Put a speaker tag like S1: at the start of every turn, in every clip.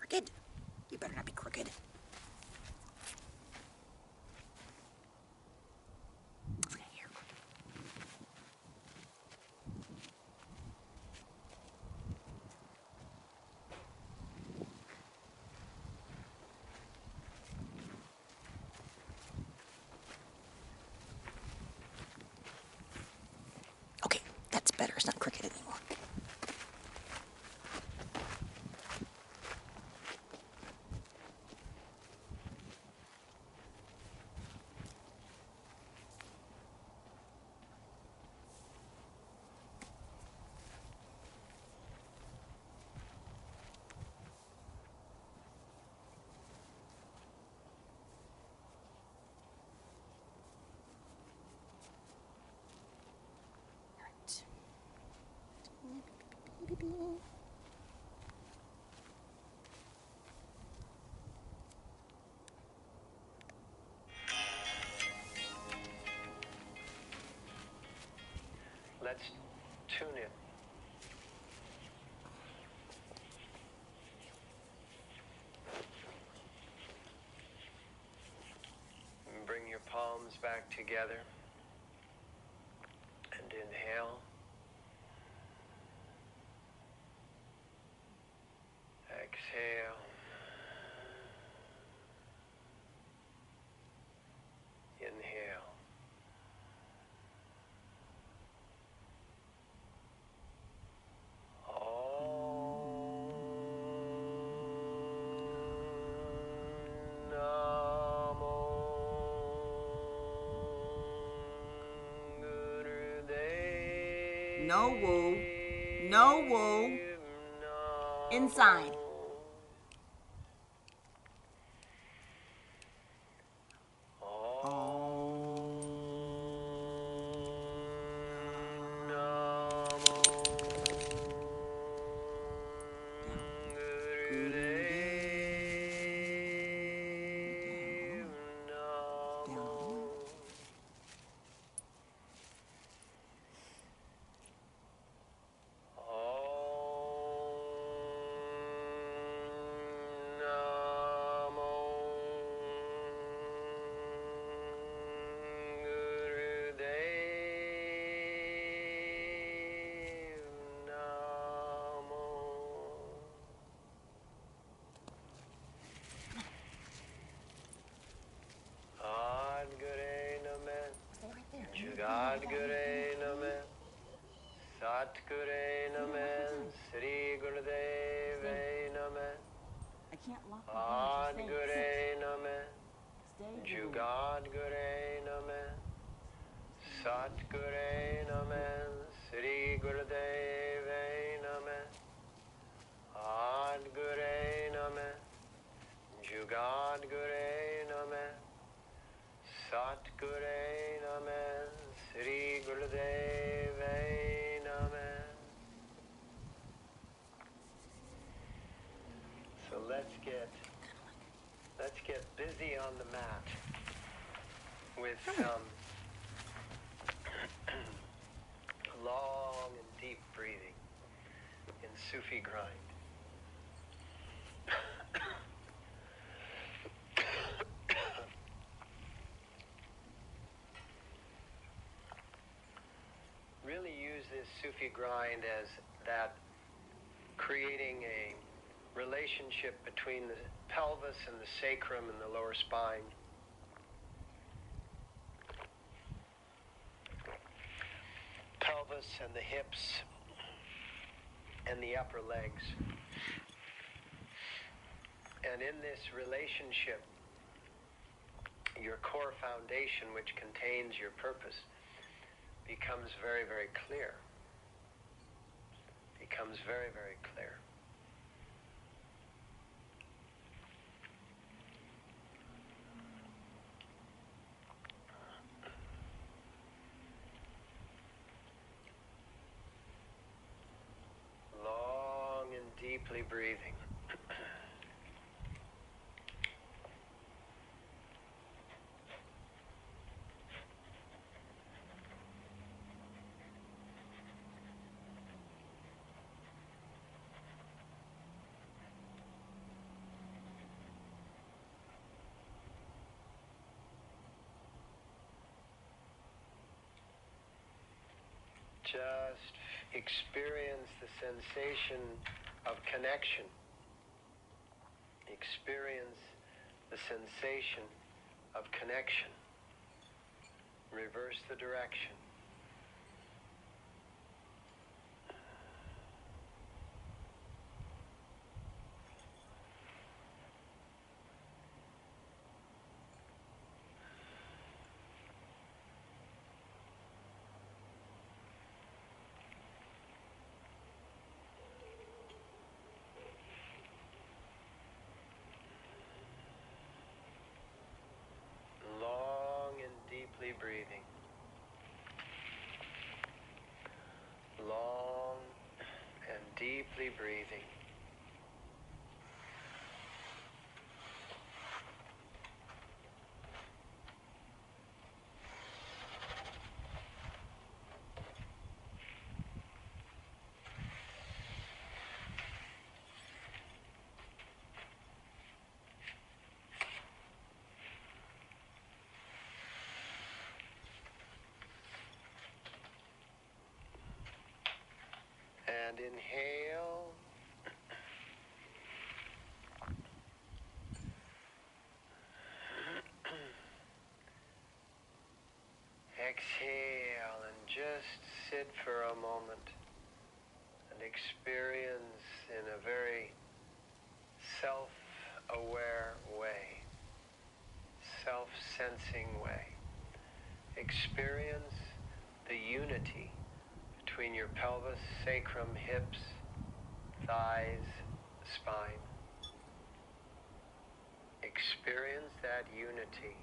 S1: Crooked? You better not be crooked. Okay, that's better. It's not crooked anymore.
S2: Let's tune in. And bring your palms back together and inhale. Exhale. Inhale.
S1: No woo. No woo. Inside. Jugad Namen, Sat Namen, Sri Gurudeve Namen, Ad Namen, Jugad Namen, Sat Namen, Sri Gurudeve Namen, Ad Namen, Jugad Namen, Sat Namen, Sri Gurudeve Namen. So let's get busy on the mat with some long and deep breathing in Sufi grind. Really use this Sufi grind as that creating a relationship between the pelvis and the sacrum and the lower spine. Pelvis and the hips and the upper legs. And in this relationship, your core foundation, which contains your purpose, becomes very, very clear. Becomes very, very clear. Long and deeply breathing. Just experience the sensation of connection. Experience the sensation of connection. Reverse the direction. Long and deeply breathing. Long and deeply breathing. And inhale. Exhale and just sit for a moment and experience in a very self-aware way, self-sensing way. Experience the unity between your pelvis, sacrum, hips, thighs, spine. Experience that unity.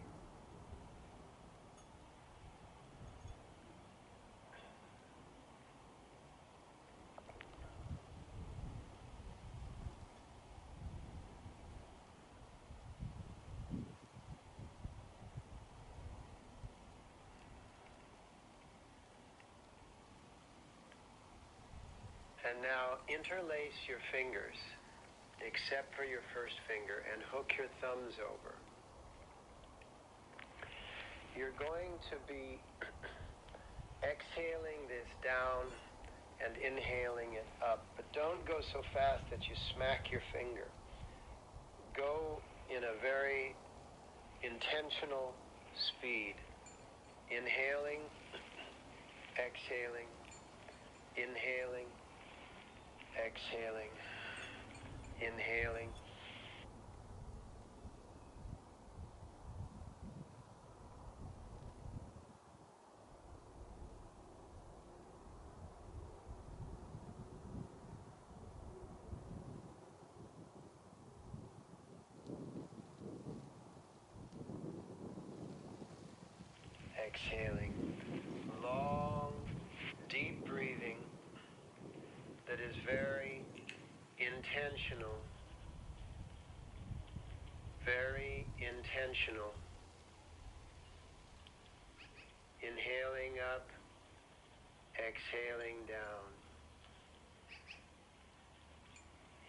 S1: And now interlace your fingers, except for your first finger, and hook your thumbs over. You're going to be exhaling this down and inhaling it up, but don't go so fast that you smack your finger. Go in a very intentional speed. Inhaling, exhaling, inhaling, exhaling, inhaling. Exhaling. Long, deep breathing that is very intentional. Very intentional. Inhaling up, exhaling down.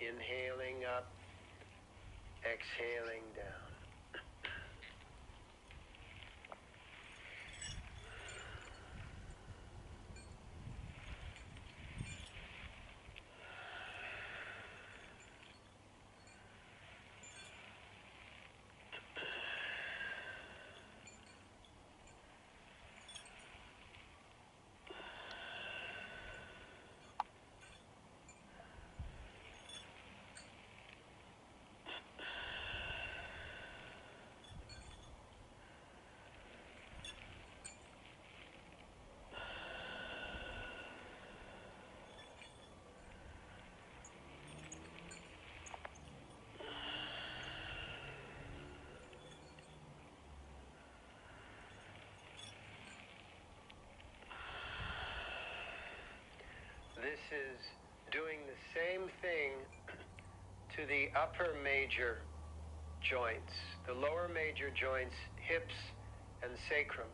S1: Inhaling up, exhaling down. This is doing the same thing to the upper major joints, the lower major joints, hips and sacrum,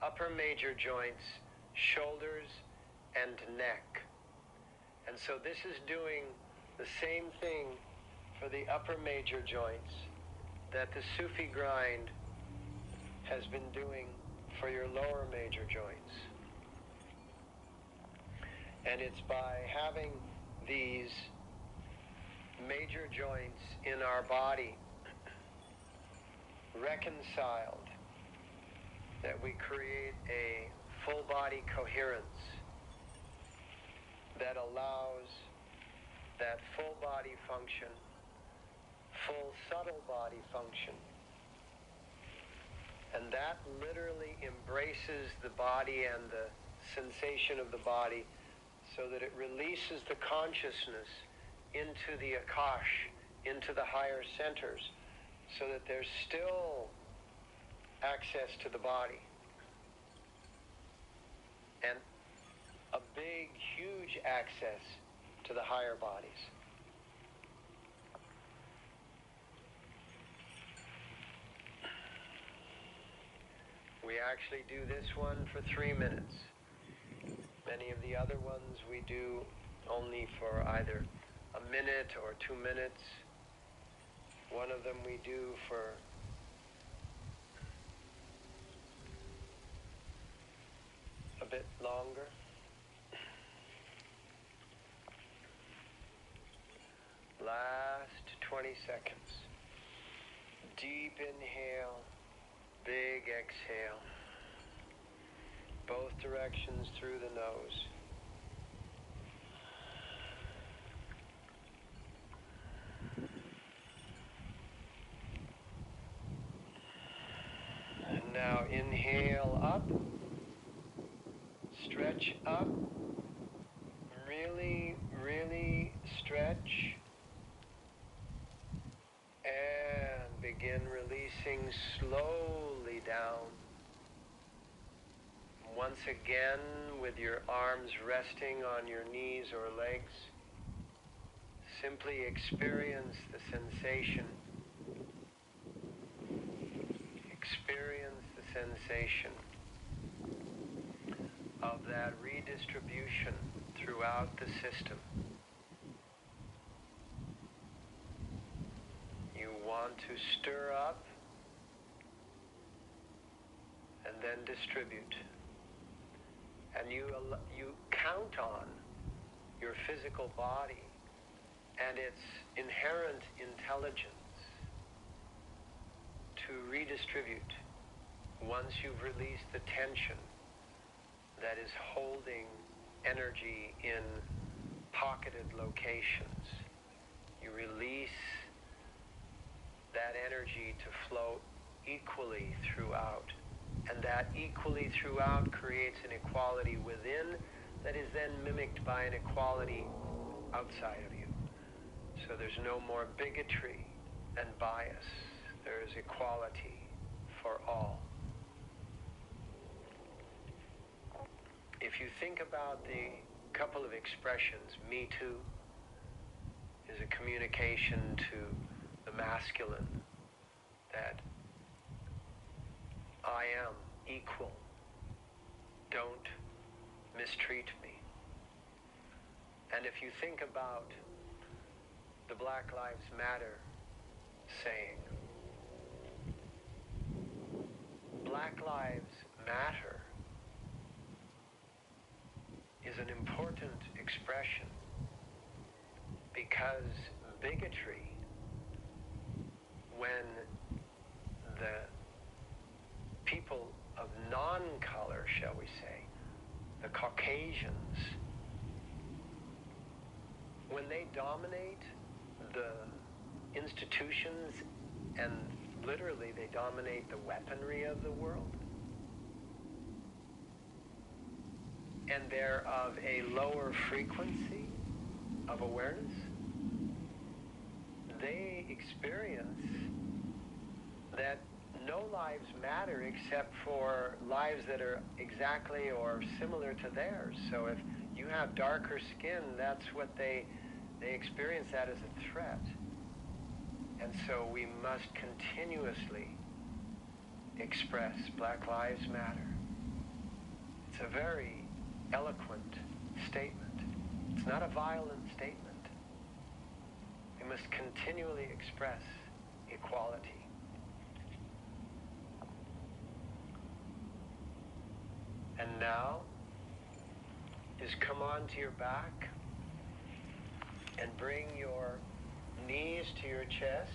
S1: upper major joints, shoulders and neck. And so this is doing the same thing for the upper major joints that the Sufi grind has been doing for your lower major joints. And it's by having these major joints in our body reconciled that we create a full body coherence that allows that full body function, full subtle body function. And that literally embraces the body and the sensation of the body so that it releases the consciousness into the Akash, into the higher centers, so that there's still access to the body. And a big, huge access to the higher bodies. We actually do this one for 3 minutes. Many of the other ones we do only for either a minute or 2 minutes. One of them we do for a bit longer. Last 20 seconds. Deep inhale, big exhale. Both directions through the nose. And now inhale up, stretch up, really, really stretch. And begin releasing slowly down. Once again, with your arms resting on your knees or legs, simply experience the sensation. Experience the sensation of that redistribution throughout the system. You want to stir up and then distribute. And you count on your physical body and its inherent intelligence to redistribute once you've released the tension that is holding energy in pocketed locations. You release that energy to flow equally throughout. And that equally throughout creates an equality within that is then mimicked by an equality outside of you. So there's no more bigotry and bias. There is equality for all. If you think about the couple of expressions, me too is a communication to the masculine that I am equal. Don't mistreat me. And if you think about the Black Lives Matter saying, Black Lives Matter is an important expression because bigotry, when the people of non-color, shall we say, the Caucasians, when they dominate the institutions and literally they dominate the weaponry of the world, and they're of a lower frequency of awareness, they experience that no lives matter except for lives that are exactly or similar to theirs. So if you have darker skin, that's what they experience that as a threat. And so we must continuously express Black Lives Matter. It's a very eloquent statement. It's not a violent statement. We must continually express equality. And now, is come onto your back and bring your knees to your chest.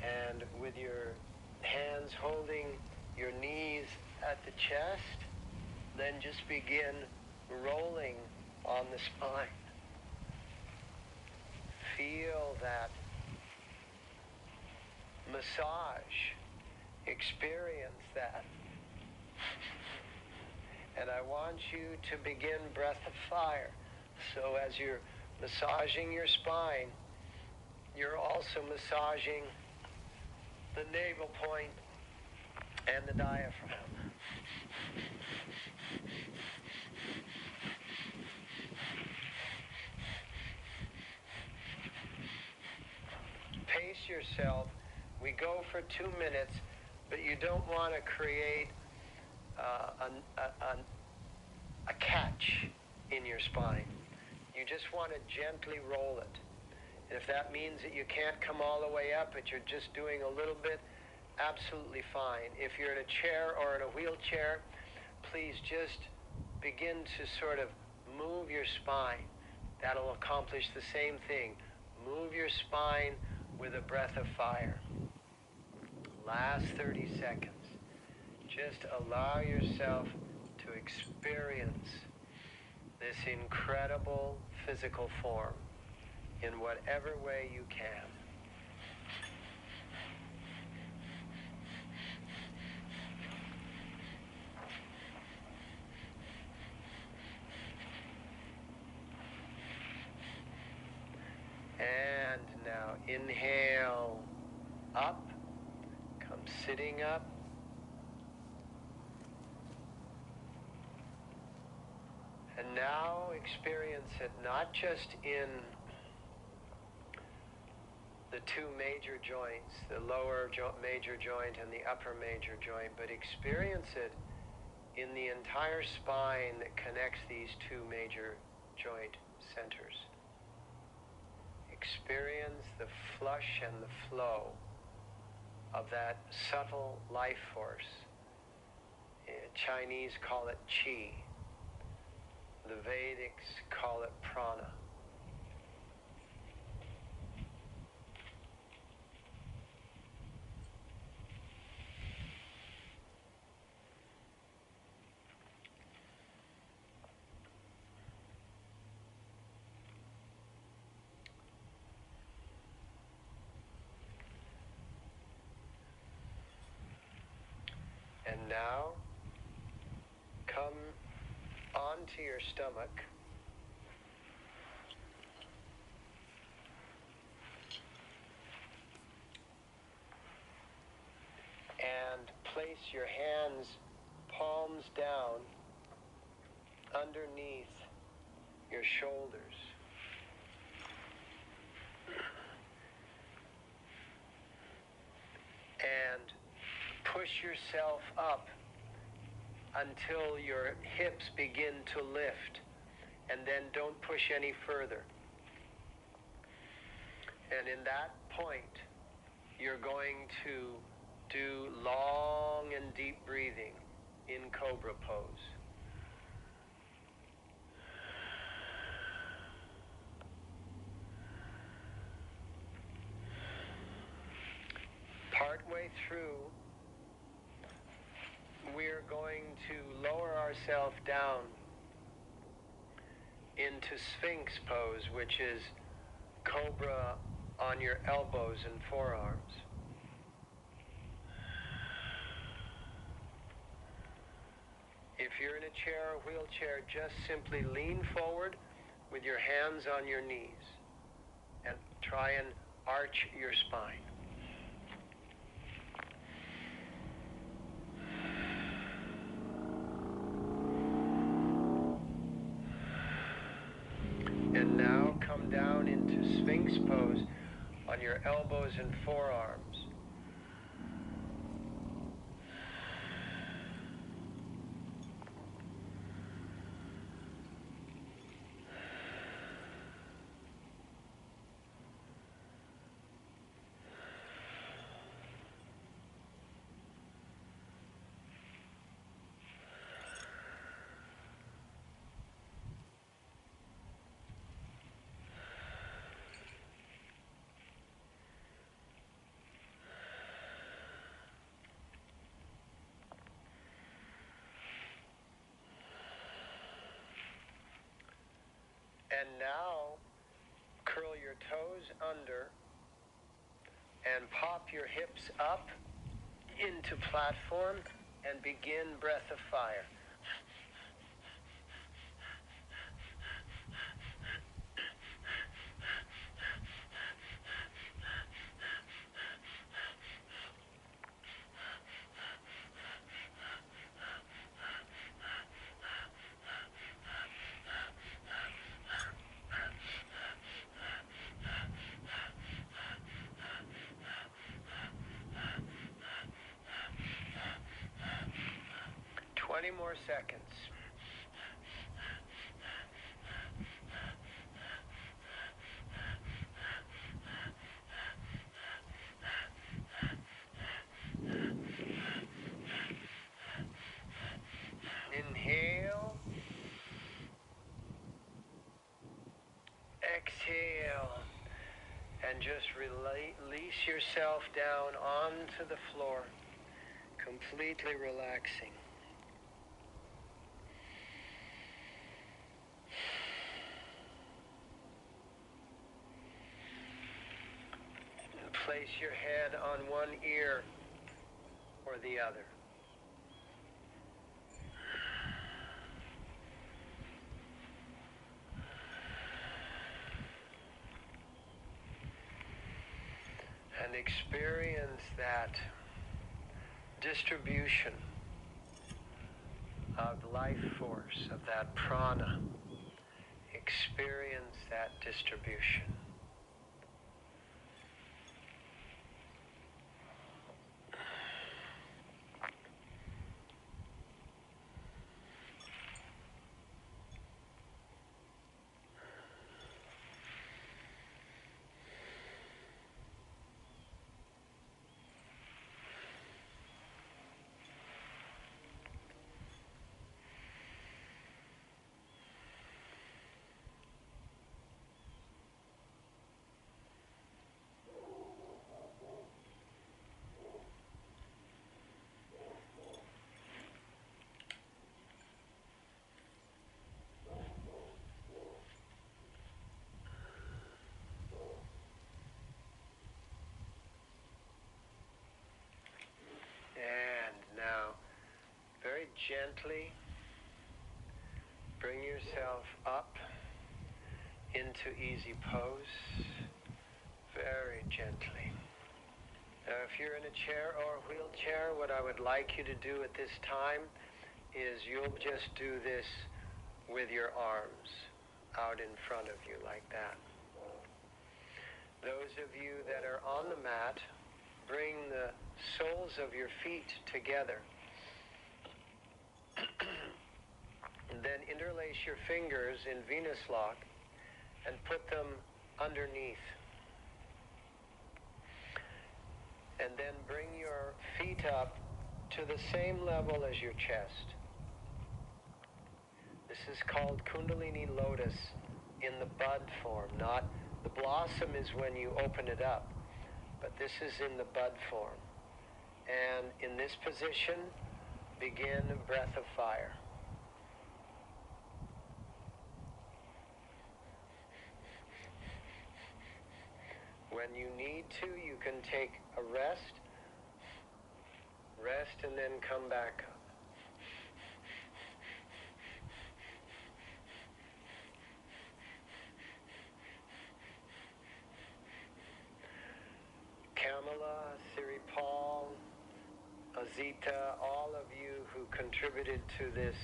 S1: And with your hands holding your knees at the chest, then just begin rolling on the spine. Feel that massage. Experience that. And I want you to begin breath of fire. So as you're massaging your spine, you're also massaging the navel point and the diaphragm. Pace yourself. We go for 2 minutes, but you don't want to create a catch in your spine. You just want to gently roll it. And if that means that you can't come all the way up, but you're just doing a little bit, absolutely fine. If you're in a chair or in a wheelchair, please just begin to sort of move your spine. That'll accomplish the same thing. Move your spine with a breath of fire. Last 30 seconds. Just allow yourself to experience this incredible physical form in whatever way you can. And now inhale up, come sitting up. And now experience it not just in the two major joints, the lower major joint and the upper major joint, but experience it in the entire spine that connects these two major joint centers. Experience the flush and the flow of that subtle life force. Chinese call it qi. The Vedics call it prana. And now, come onto your stomach. And place your hands, palms down, underneath your shoulders. And push yourself up until your hips begin to lift, and then don't push any further. And in that point, you're going to do long and deep breathing in Cobra pose. Partway through, we're going to lower ourselves down into Sphinx pose, which is Cobra on your elbows and forearms. If you're in a chair or wheelchair, just simply lean forward with your hands on your knees and try and arch your spine. And now come down into Sphinx pose on your elbows and forearms. And now, curl your toes under and pop your hips up into platform and begin breath of fire. More seconds. Inhale. Exhale. And just release yourself down onto the floor, completely relaxing. Place your head on one ear or the other. And experience that distribution of life force, of that prana. Experience that distribution. Very gently bring yourself up into easy pose, very gently. Now if you're in a chair or a wheelchair, what I would like you to do at this time is you'll just do this with your arms out in front of you like that. Those of you that are on the mat, bring the soles of your feet together. And then interlace your fingers in Venus lock and put them underneath. And then bring your feet up to the same level as your chest. This is called Kundalini Lotus in the bud form. Not the blossom is when you open it up, but this is in the bud form. And in this position, begin breath of fire. When you need to, you can take a rest, and then come back up. Kamala, Siripal, Azita, all of you who contributed to this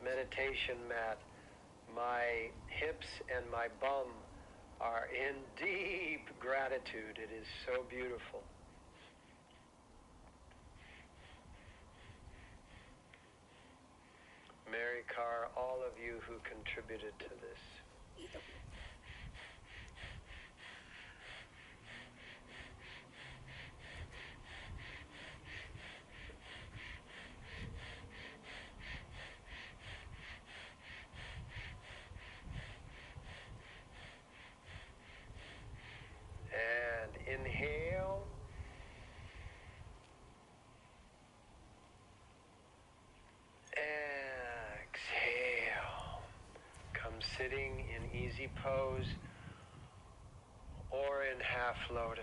S1: meditation mat, my hips and my bum are in deep gratitude. It is so beautiful. Mary Carr, all of you who contributed to this. Inhale. Exhale. Come sit sitting in easy pose or in half lotus.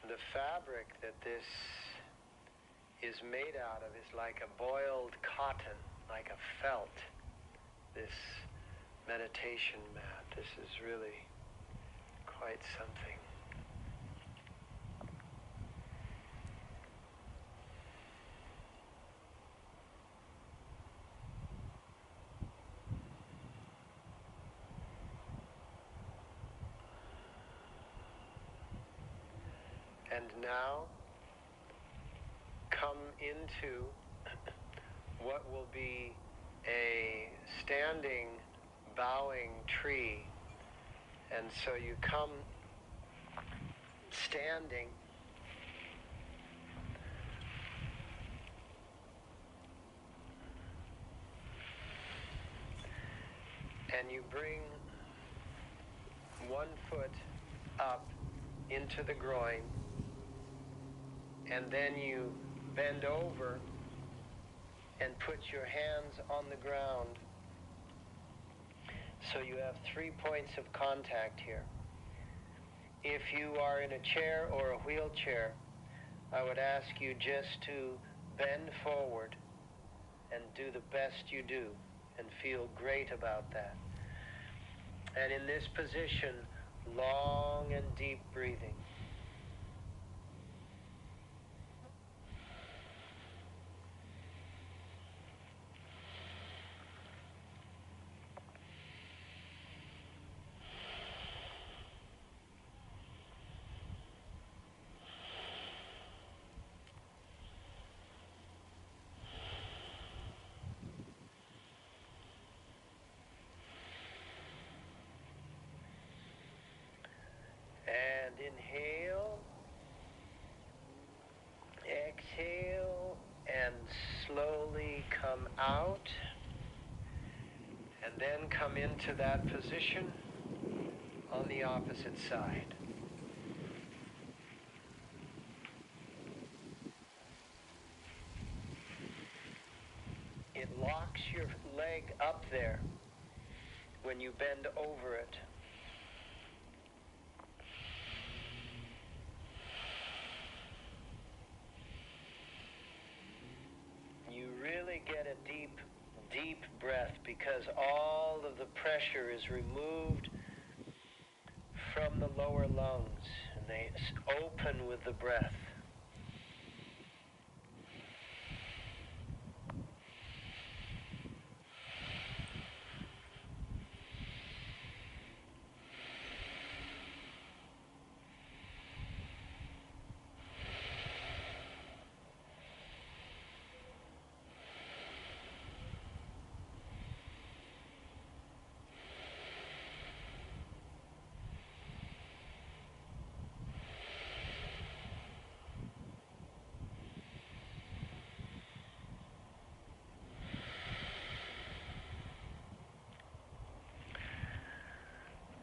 S1: The fabric that this is made out of is like a boiled cotton, like a felt. This meditation mat, this is really quite something. And now, come into what will be a standing, bowing tree. And so you come standing, and you bring one foot up into the groin, and then you bend over and put your hands on the ground. So you have 3 points of contact here. If you are in a chair or a wheelchair, I would ask you just to bend forward and do the best you do and feel great about that. And in this position, long and deep breathing. And inhale, exhale, and slowly come out. And then come into that position on the opposite side. It locks your leg up there when you bend over it. You really get a deep, deep breath because all of the pressure is removed from the lower lungs, and they open with the breath.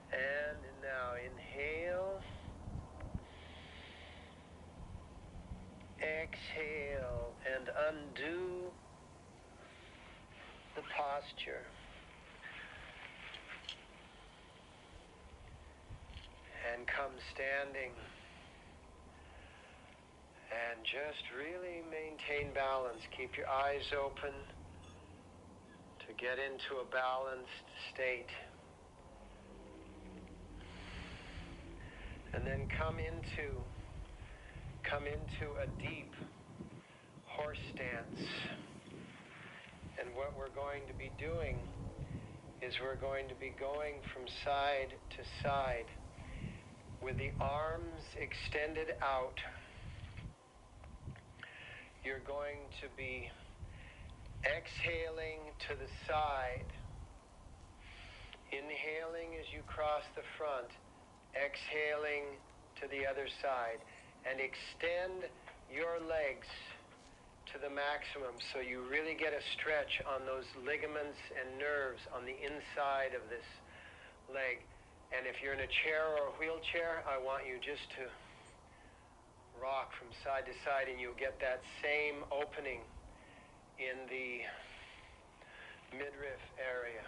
S1: And now inhale, exhale, and undo the posture. And come standing. And just really maintain balance. Keep your eyes open to get into a balanced state. And then come into a deep horse stance. And what we're going to be doing is we're going to be going from side to side with the arms extended out. You're going to be exhaling to the side, inhaling as you cross the front, exhaling to the other side, and extend your legs to the maximum so you really get a stretch on those ligaments and nerves on the inside of this leg. And if you're in a chair or a wheelchair, I want you just to rock from side to side, and you'll get that same opening in the midriff area.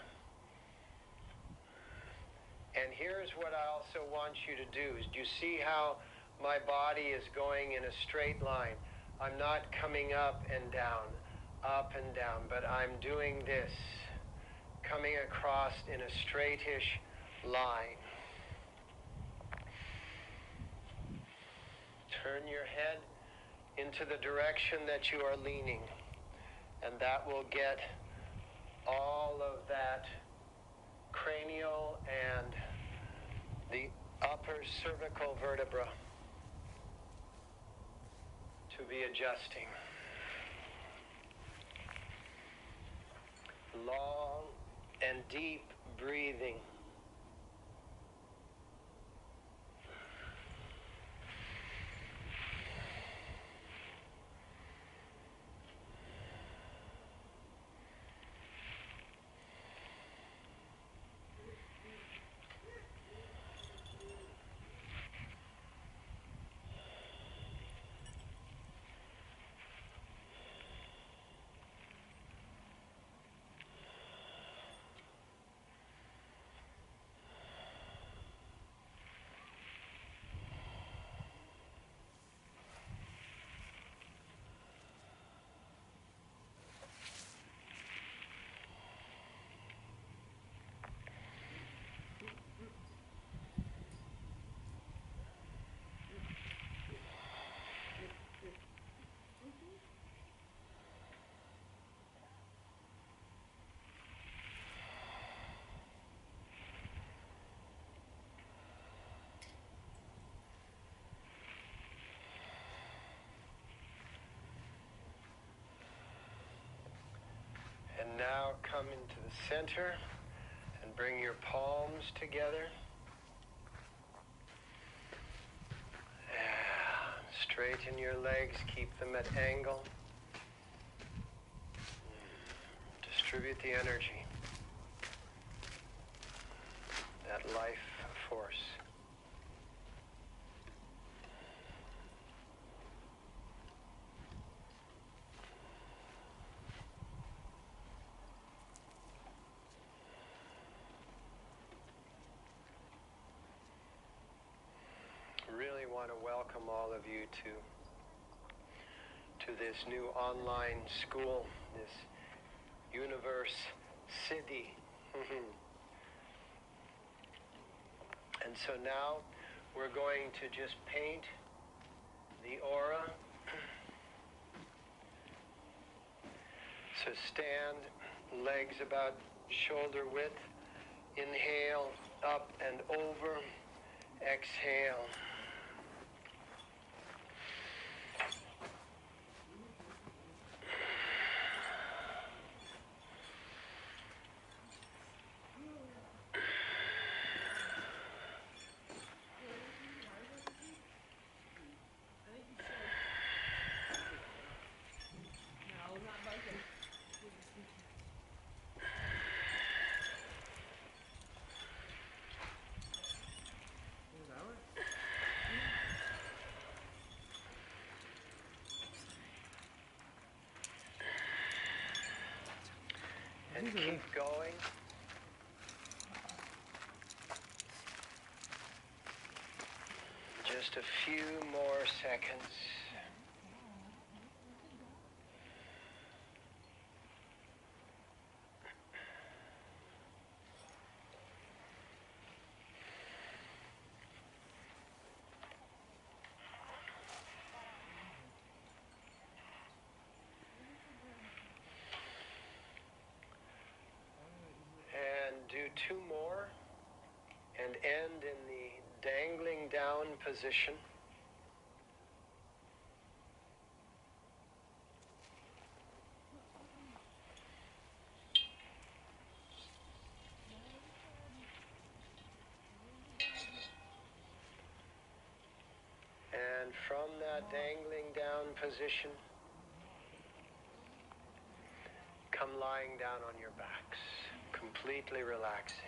S1: And here's what I also want you to do. Is do you see how my body is going in a straight line? I'm not coming up and down, but I'm doing this, coming across in a straightish line. Turn your head into the direction that you are leaning, and that will get all of that cranial and the upper cervical vertebra to be adjusting. Long and deep breathing. And now come into the center and bring your palms together. Straighten your legs, keep them at angle. Distribute the energy, that life force. Really want to welcome all of you to this new online school, this universe city. And so now we're going to just paint the aura. So stand, legs about shoulder width. Inhale, up and over. Exhale. And keep going. Just a few more seconds. Do two more and end in the dangling down position. And from that dangling down position, come lying down on your backs, completely relaxing.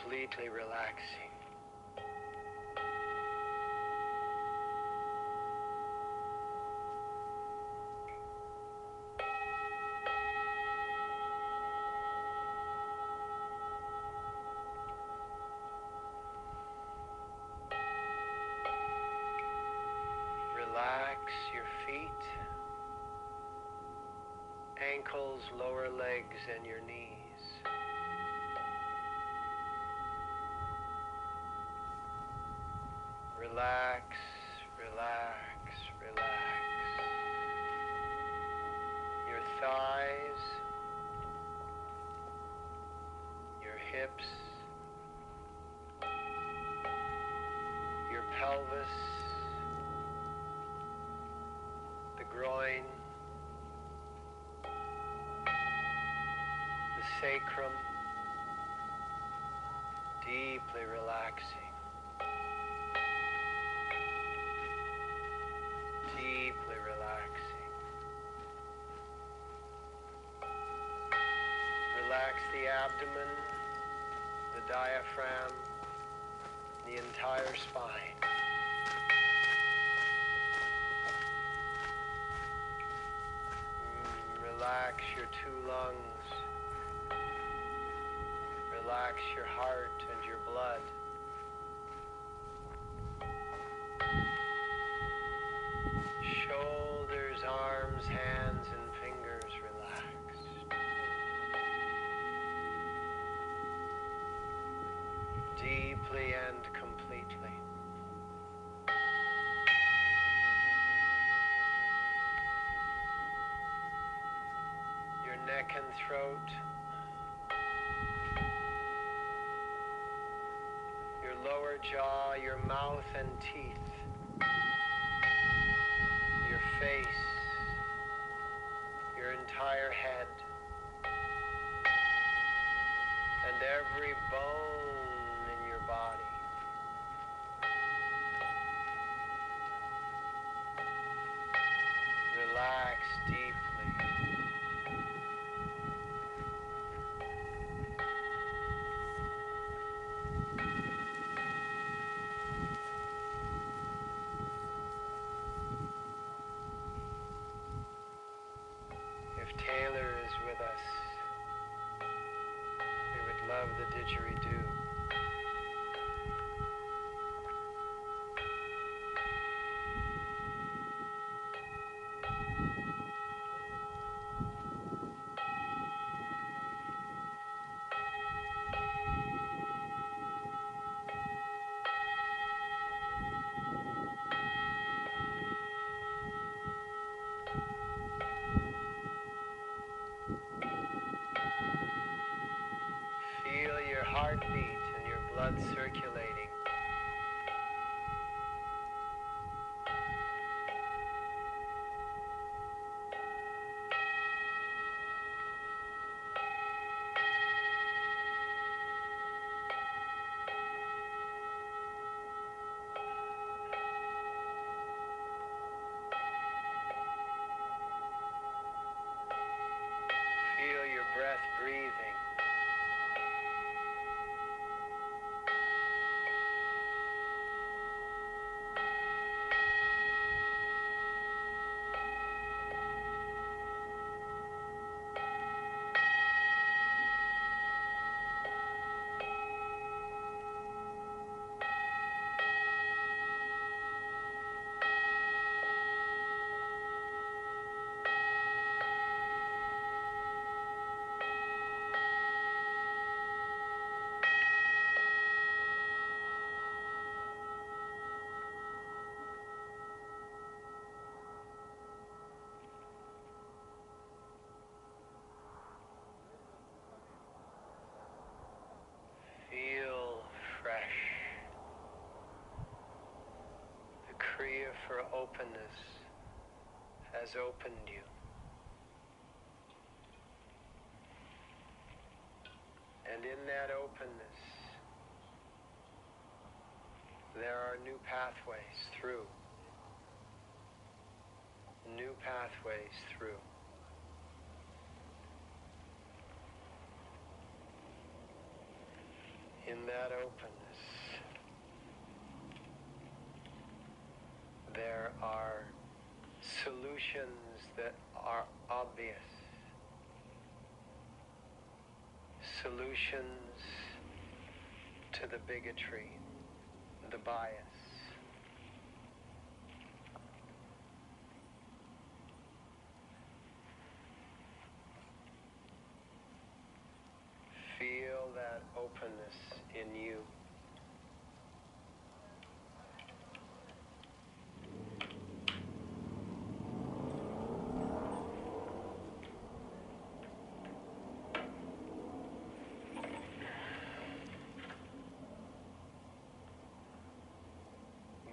S1: Completely relaxing. Relax your feet, ankles, lower legs, and your knees. Relax, relax, relax. Your thighs, your hips, your pelvis, the groin, the sacrum, deeply relaxing. Deeply relaxing. Relax the abdomen, the diaphragm, the entire spine. Relax your two lungs. Relax your heart and your blood. Shoulders, arms, hands, and fingers relaxed. Deeply and completely. Your neck and throat. Your lower jaw, your mouth and teeth. Your face, your entire head, and every bone in your body. Relax deeply. If Taylor is with us, we would love the didgeridoo. Feel your heartbeat and your blood circulating. Feel your breath breathing. openness has opened you. And in that openness, there are new pathways through. New pathways through. In that openness, there are solutions that are obvious. Solutions to the bigotry, the bias. Feel that openness in you.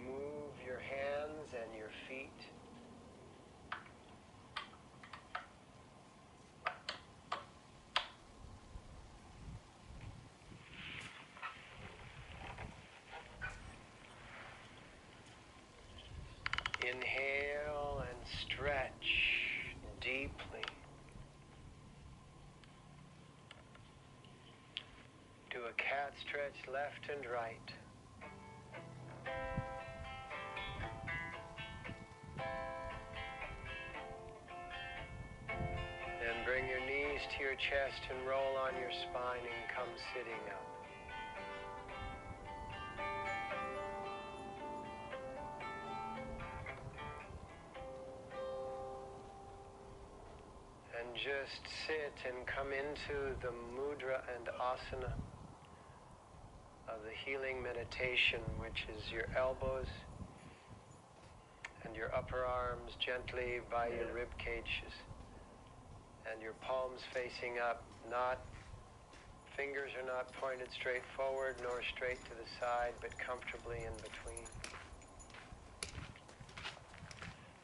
S1: Move your hands and your feet. Inhale and stretch deeply. Do a cat stretch left and right. And bring your knees to your chest and roll on your spine and come sitting up. And just sit and come into the mudra and asana of the healing meditation, which is your elbows and your upper arms gently by your rib cages and your palms facing up. Fingers are not pointed straight forward nor straight to the side, but comfortably in between.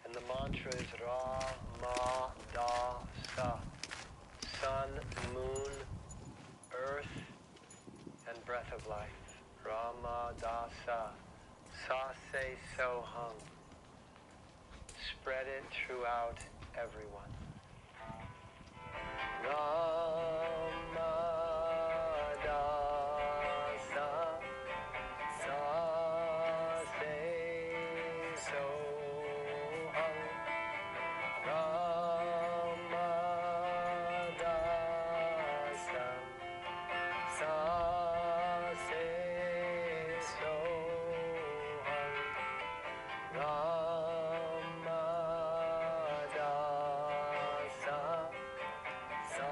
S1: And the mantra is Ra, Ma, Da, Sa. Sun, moon, earth, and breath of life. Ra, Ma, Da, Sa. Sa, Se, So, Hung. Spread it throughout everyone. Rama Da Sa Sa Se So Hung. Rama Da Sa Sa Se So Hung. Rama Da Sa Sa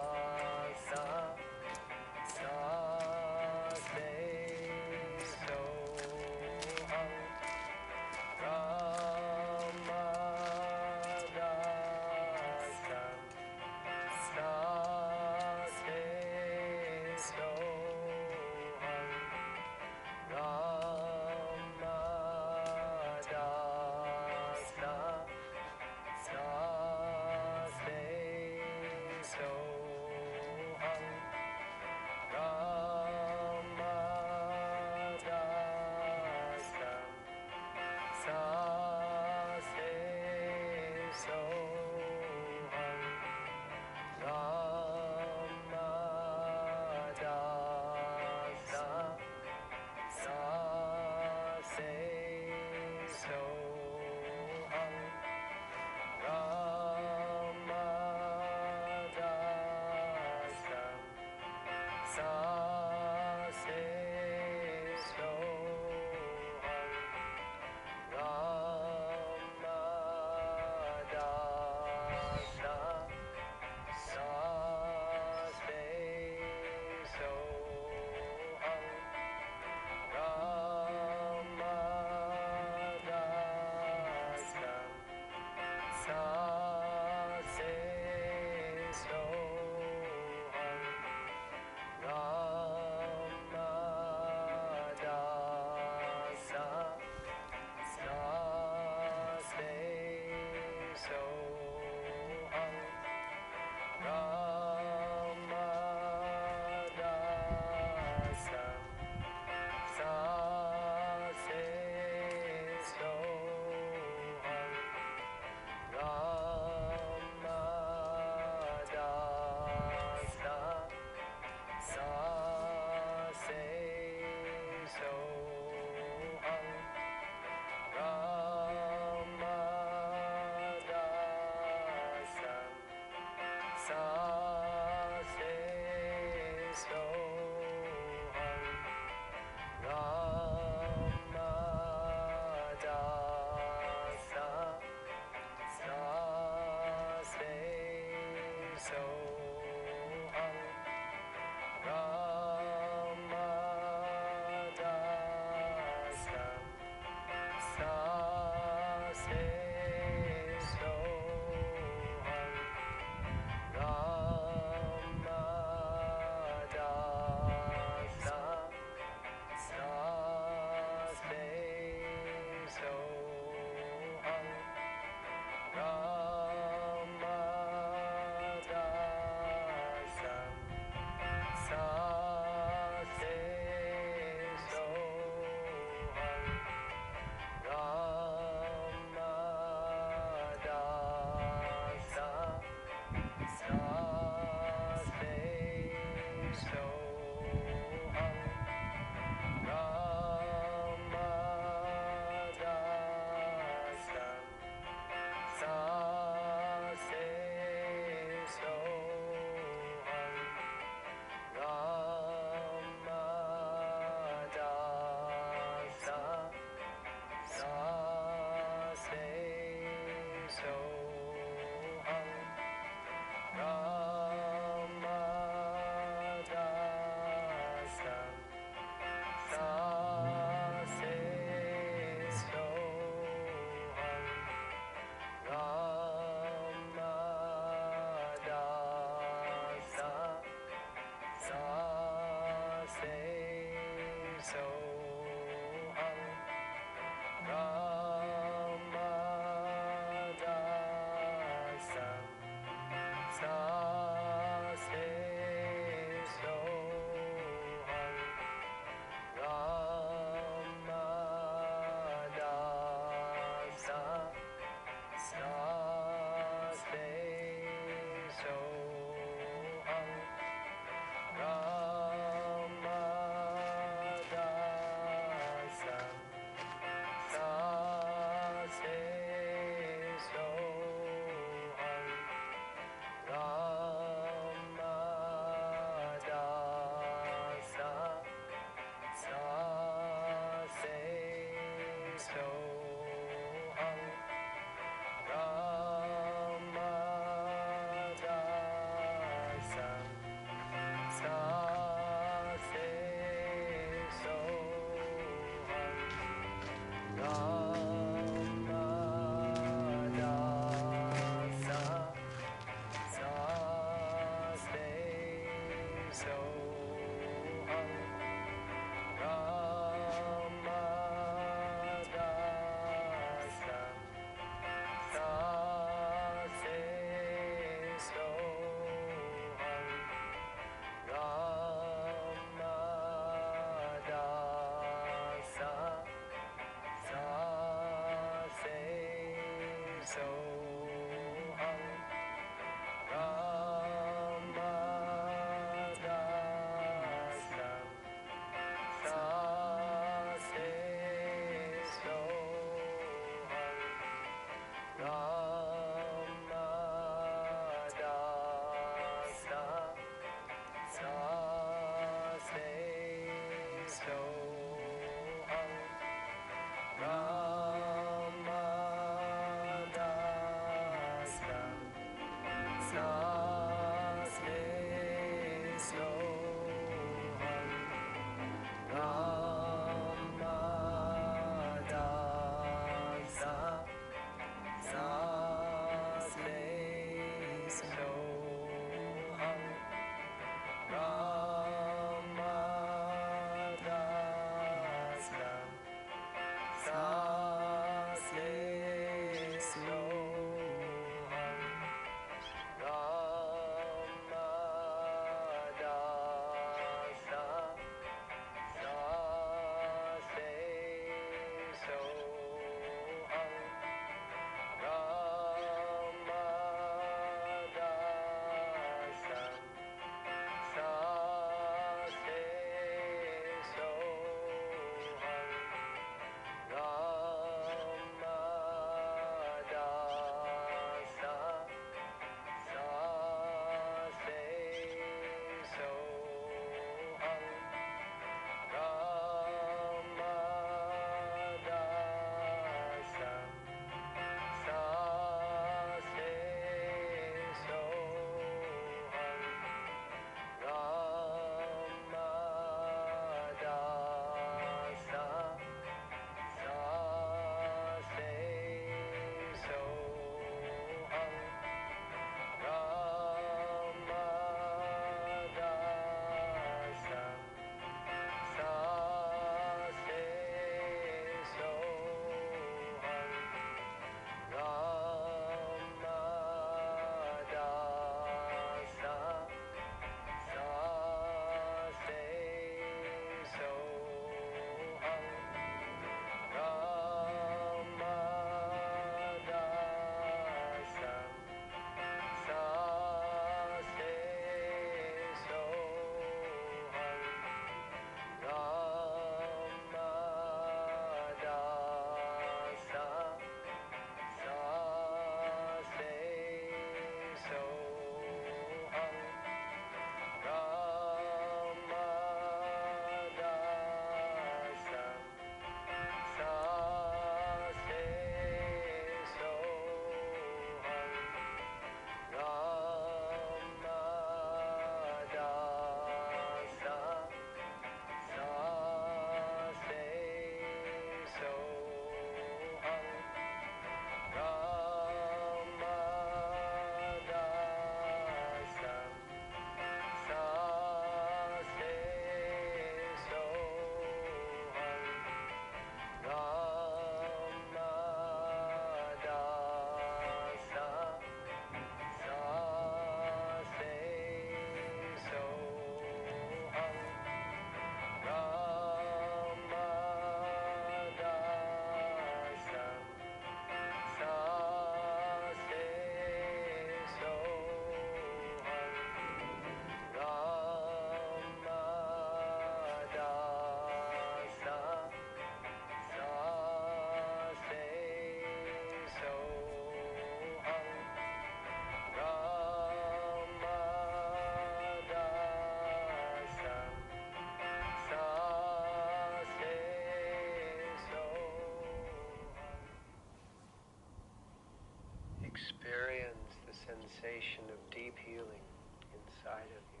S1: inside of you.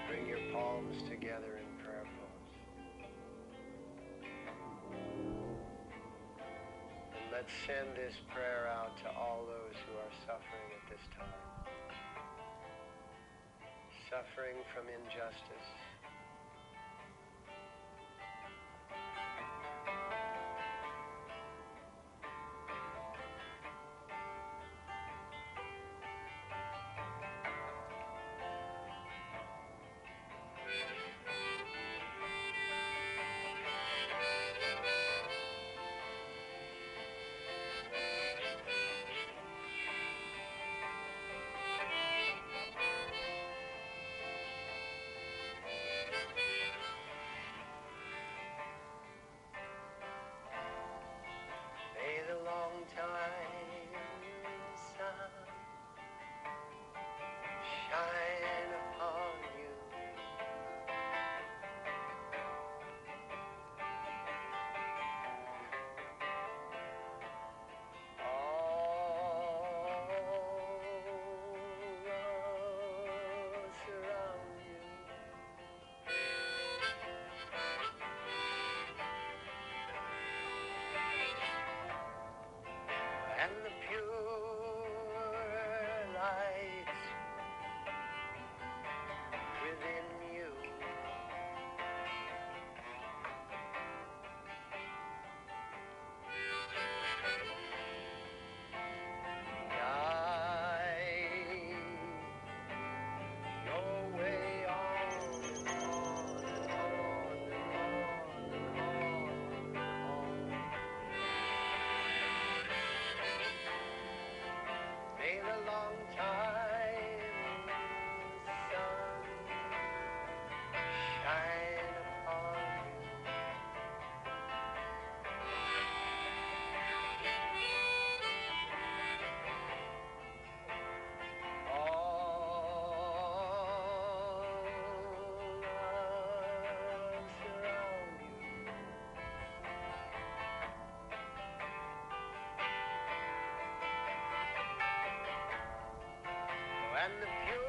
S1: Bring your palms together in prayer pose. And let's send this prayer out to all those who are suffering at this time. Suffering from injustice. May the long time sun shine upon you. All surround you. And the pure light within you guide your way on and on and on and on and on. May the long time sun shine upon you. All surround you. And the pure